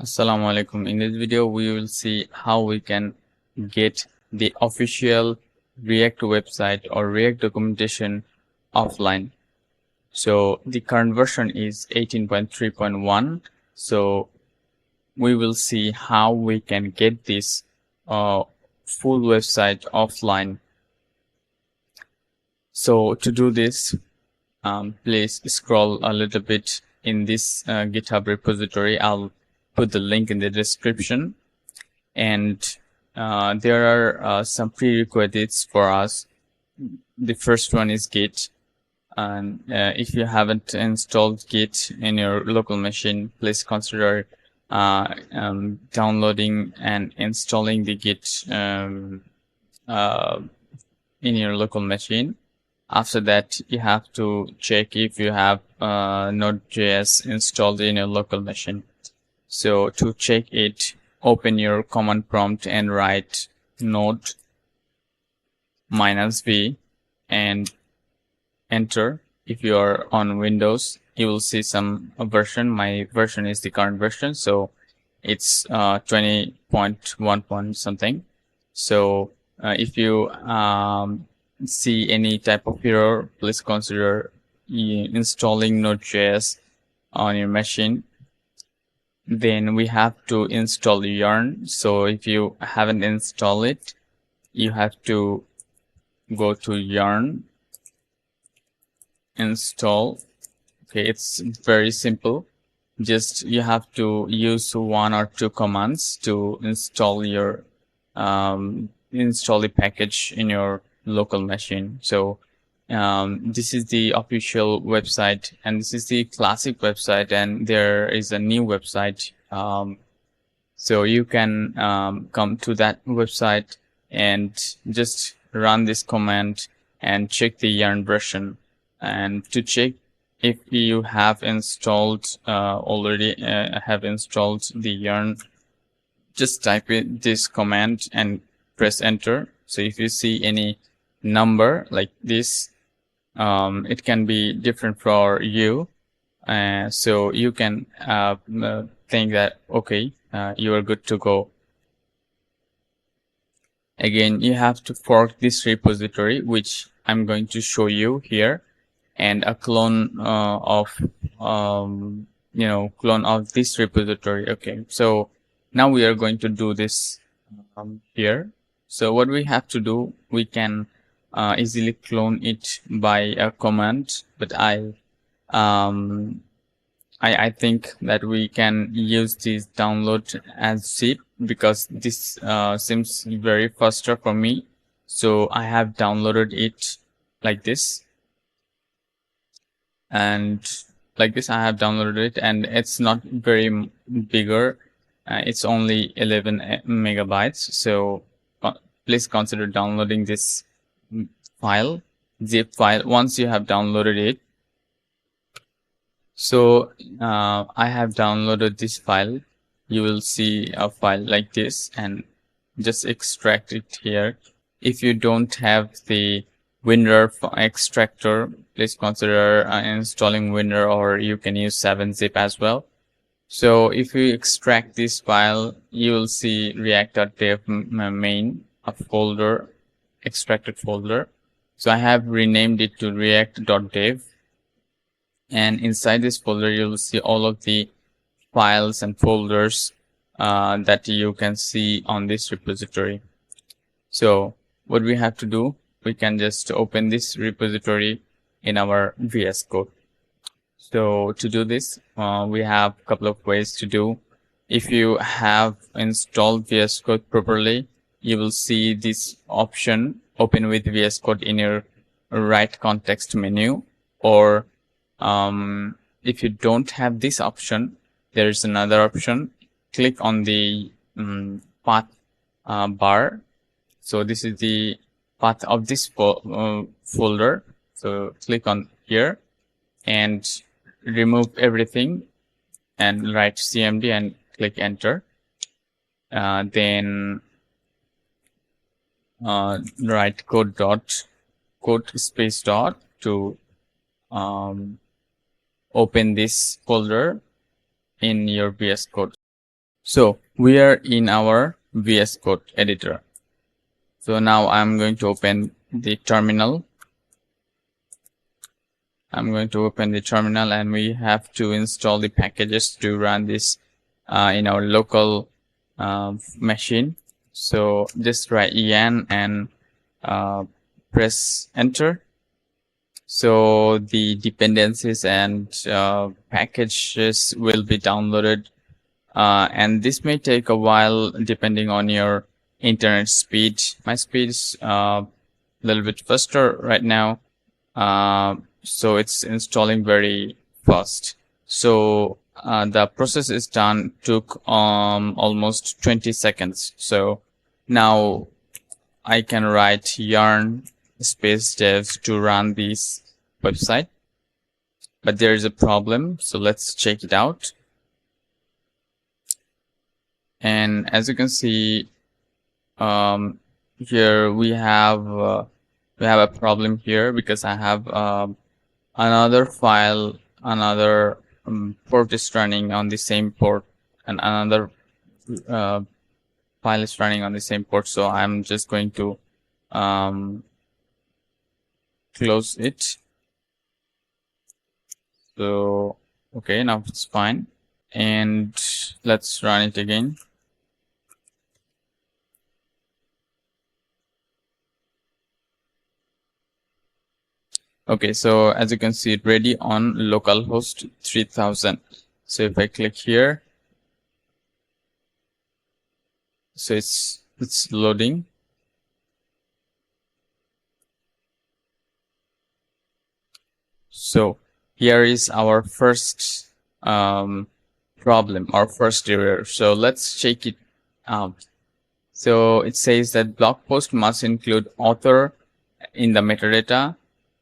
Assalamu alaikum. In this video, we will see how we can get the official React website or React documentation offline. So the current version is 18.3.1. So we will see how we can get this full website offline. So to do this, please scroll a little bit in this GitHub repository. I'll put the link in the description, and there are some prerequisites for us. The first one is Git, and if you haven't installed Git in your local machine, please consider downloading and installing the Git in your local machine. After that, you have to check if you have Node.js installed in your local machine. So to check it, open your command prompt and write node -v and enter. If you are on Windows, you will see some version. My version is the current version, so it's 20.1 something. So if you see any type of error, please consider installing Node.js on your machine. Then we have to install Yarn. So if you haven't installed it, you have to go to Yarn, install. Okay, it's very simple. Just you have to use one or two commands to install your install the package in your local machine. So this is the official website, and this is the classic website, and there is a new website. So you can come to that website and just run this command and check the Yarn version. And to check if you have installed already have installed the Yarn, just type in this command and press enter. So if you see any number like this, it can be different for you, so you can think that okay, you are good to go. Again, you have to fork this repository, which I'm going to show you here, and a clone of clone of this repository. Okay, so now we are going to do this here. So what we have to do, we can easily clone it by a command, but I think that we can use this download as zip, because this seems very faster for me. So I have downloaded it like this, and like this I have downloaded it, and it's not very bigger. It's only 11 megabytes. So please consider downloading this file, zip file, once you have downloaded it. So I have downloaded this file. You will see a file like this, and just extract it here. If you don't have the WinRAR extractor, please consider installing WinRAR, or you can use 7-zip as well. So if you extract this file, you will see react.dev main, a folder, extracted folder. So I have renamed it to react.dev, and inside this folder you will see all of the files and folders that you can see on this repository. So what we have to do, we can just open this repository in our VS Code. So to do this, we have a couple of ways to do. If you have installed VS Code properly, you will see this option, open with VS Code, in your right context menu. Or if you don't have this option, there is another option. Click on the path bar. So this is the path of this folder. So click on here and remove everything and write cmd and click enter. Then write code space dot to open this folder in your VS Code. So we are in our VS Code editor. So now I'm going to open the terminal. I'm going to open the terminal, and we have to install the packages to run this in our local machine. So just write en and press enter. So the dependencies and packages will be downloaded, and this may take a while depending on your internet speed. My speed is a little bit faster right now, so it's installing very fast. So the process is done, took almost 20 seconds. So now I can write yarn space dev to run this website, but there is a problem, so let's check it out. And as you can see, here we have a problem here, because I have another file, another port is running on the same port, and another file is running on the same port. So I'm just going to close it. So okay, now it's fine, and let's run it again. Okay, so as you can see, it ready on localhost 3000. So if I click here, so it's loading. So here is our first problem, our first error. So let's check it out. So it says that blog post must include author in the metadata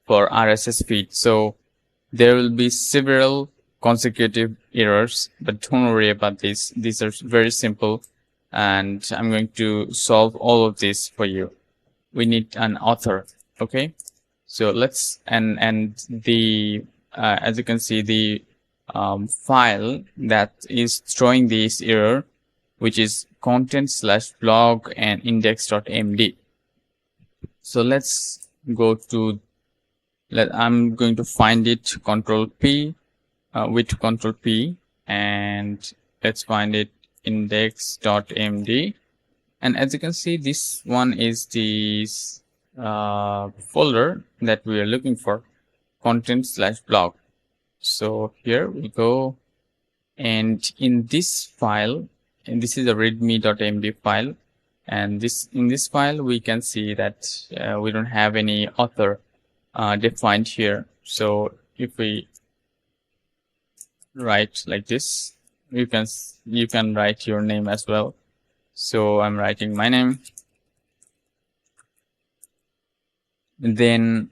for RSS feed. So there will be several consecutive errors, but don't worry about this. These are very simple, and I'm going to solve all of this for you. We need an author. Okay, so let's and the as you can see, the file that is throwing this error, which is content/blog and index.md. So let's go to I'm going to find it, Control P, with Control P, and let's find it, index.md. And as you can see, this one is the folder that we are looking for, content/blog. So here we go, and in this file, and this is a readme.md file, and in this file we can see that we don't have any author defined here. So if we write like this, you can write your name as well. So I'm writing my name, and then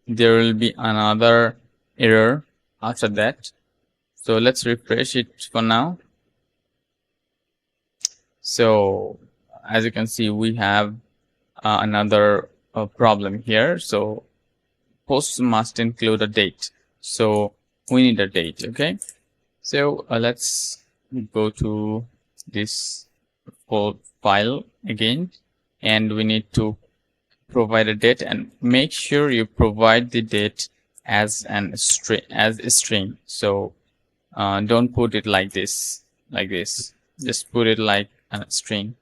there will be another error after that. So let's refresh it for now. So as you can see, we have another problem here. So post must include a date, so we need a date. Okay, so let's go to this whole file again, and we need to provide a date, and make sure you provide the date as a string. So don't put it like this, just put it like a string.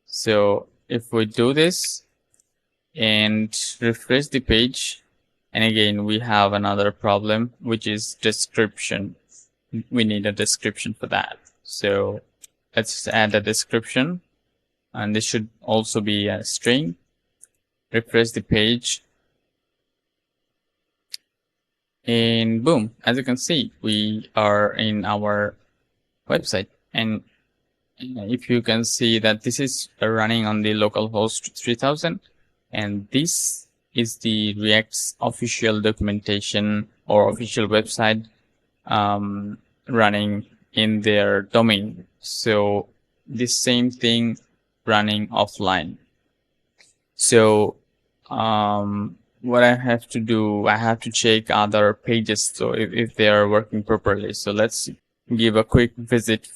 So if we do this and refresh the page, and again we have another problem, which is description. We need a description for that. So let's add a description, and this should also be a string. Refresh the page, and boom, as you can see, we are in our website. And if you can see that this is running on the localhost 3000, and this is the React's official documentation or official website running in their domain. So this same thing running offline. So what I have to do, I have to check other pages, so if they are working properly. So let's give a quick visit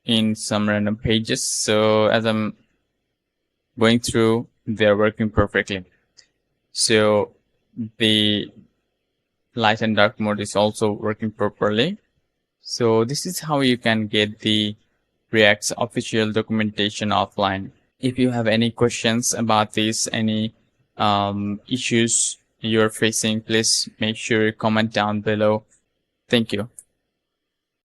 in some random pages. So as I'm going through, they're working perfectly. So the light and dark mode is also working properly. So this is how you can get the React's official documentation offline. If you have any questions about this, any issues you're facing, please make sure you comment down below. Thank you.